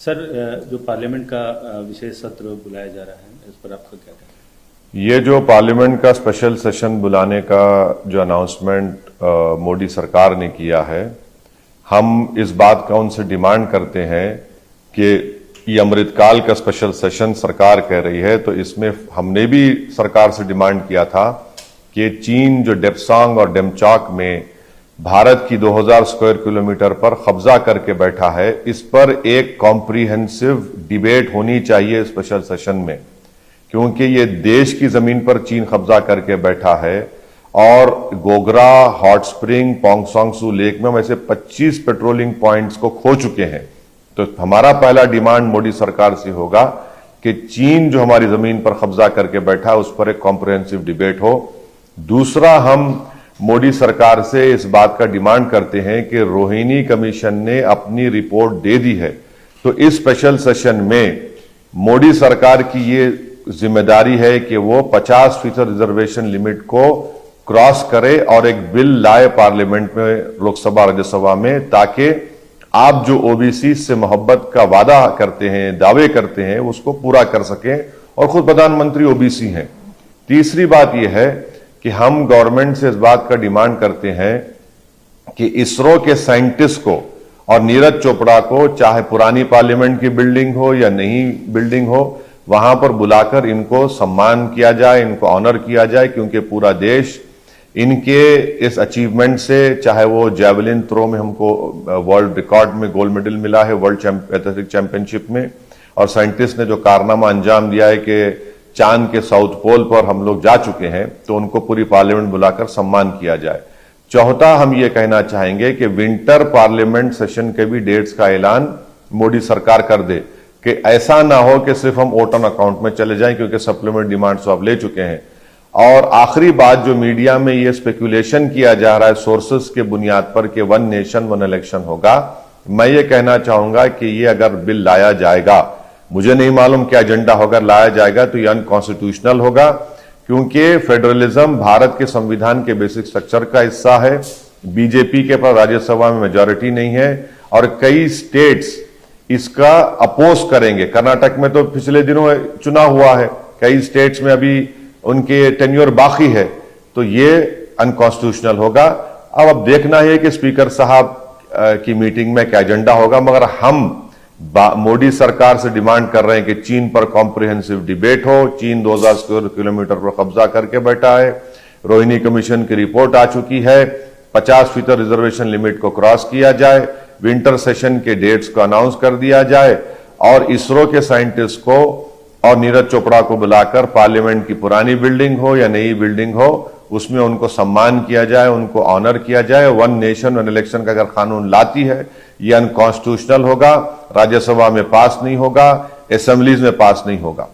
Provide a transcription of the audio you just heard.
Sir, जो parliament का विशेष सत्र बुलाया जा रहा है, इस पर आपका क्या कहना है? ये जो पार्लियामेंट का स्पेशल सेशन बुलाने का जो अनाउंसमेंट मोदी सरकार ने किया है, हम इस बात का उनसे डिमांड करते हैं कि ये अमृतकाल का स्पेशल सेशन सरकार कह रही है, तो इसमें हमने भी सरकार से डिमांड किया था कि चीन जो डेप्सांग और डेमचौक में भारत की 2000 स्क्वायर किलोमीटर पर कब्जा करके बैठा है, इस पर एक कॉम्प्रिहेंसिव डिबेट होनी चाहिए स्पेशल सेशन में, क्योंकि ये देश की जमीन पर चीन कब्जा करके बैठा है और गोगरा, हॉट स्प्रिंग, पोंगसोंगसू लेक में वैसे 25 पेट्रोलिंग पॉइंट्स को खो चुके हैं। तो हमारा पहला डिमांड मोदी सरकार से होगा कि चीन जो हमारी जमीन पर कब्जा करके बैठा है उस पर एक कॉम्प्रिहेंसिव डिबेट हो। दूसरा, हम मोदी सरकार से इस बात का डिमांड करते हैं कि रोहिणी कमीशन ने अपनी रिपोर्ट दे दी है, तो इस स्पेशल सेशन में मोदी सरकार की ये जिम्मेदारी है कि वो 50% रिजर्वेशन लिमिट को क्रॉस करे और एक बिल लाए पार्लियामेंट में, लोकसभा राज्यसभा में, ताकि आप जो ओबीसी से मोहब्बत का वादा करते हैं, दावे करते हैं, उसको पूरा कर सकें, और खुद प्रधानमंत्री ओबीसी हैं। तीसरी बात यह है कि हम गवर्नमेंट से इस बात का डिमांड करते हैं कि इसरो के साइंटिस्ट को और नीरज चोपड़ा को, चाहे पुरानी पार्लियामेंट की बिल्डिंग हो या नई बिल्डिंग हो, वहां पर बुलाकर इनको सम्मान किया जाए, इनको ऑनर किया जाए, क्योंकि पूरा देश इनके इस अचीवमेंट से, चाहे वो जैवलिन थ्रो में हमको वर्ल्ड रिकॉर्ड में गोल्ड मेडल मिला है वर्ल्ड एथलेटिक चैंपियनशिप में, और साइंटिस्ट ने जो कारनामा अंजाम दिया है कि चांद के साउथ पोल पर हम लोग जा चुके हैं, तो उनको पूरी पार्लियामेंट बुलाकर सम्मान किया जाए। चौथा, हम ये कहना चाहेंगे कि विंटर पार्लियामेंट सेशन के भी डेट्स का ऐलान मोदी सरकार कर दे, कि ऐसा ना हो कि सिर्फ हम वोट ऑन अकाउंट में चले जाएं, क्योंकि सप्लीमेंट डिमांड्स आप ले चुके हैं। और आखिरी बात, जो मीडिया में ये स्पेकुलेशन किया जा रहा है सोर्सेस के बुनियाद पर कि 1 नेशन 1 इलेक्शन होगा, मैं ये कहना चाहूंगा कि ये अगर बिल लाया जाएगा, मुझे नहीं मालूम क्या एजेंडा होगा, लाया जाएगा तो ये अनकॉन्स्टिट्यूशनल होगा, क्योंकि फेडरलिज्म भारत के संविधान के बेसिक स्ट्रक्चर का हिस्सा है। बीजेपी के पास राज्यसभा में मेजॉरिटी नहीं है और कई स्टेट्स इसका अपोज करेंगे। कर्नाटक में तो पिछले दिनों चुनाव हुआ है, कई स्टेट्स में अभी उनके टेन्योर बाकी है, तो ये अनकॉन्स्टिट्यूशनल होगा। अब देखना है कि स्पीकर साहब की मीटिंग में क्या एजेंडा होगा, मगर हम मोदी सरकार से डिमांड कर रहे हैं कि चीन पर कॉम्प्रिहेंसिव डिबेट हो। चीन 2000 स्क्वायर किलोमीटर पर कब्जा करके बैठा है, रोहिणी कमीशन की रिपोर्ट आ चुकी है, 50% रिजर्वेशन लिमिट को क्रॉस किया जाए, विंटर सेशन के डेट्स को अनाउंस कर दिया जाए, और इसरो के साइंटिस्ट को और नीरज चोपड़ा को बुलाकर पार्लियामेंट की पुरानी बिल्डिंग हो या नई बिल्डिंग हो, उसमें उनको सम्मान किया जाए, उनको ऑनर किया जाए। 1 नेशन 1 इलेक्शन का अगर कानून लाती है, यह अनकॉन्स्टिट्यूशनल होगा, राज्यसभा में पास नहीं होगा, असेंबलीज में पास नहीं होगा।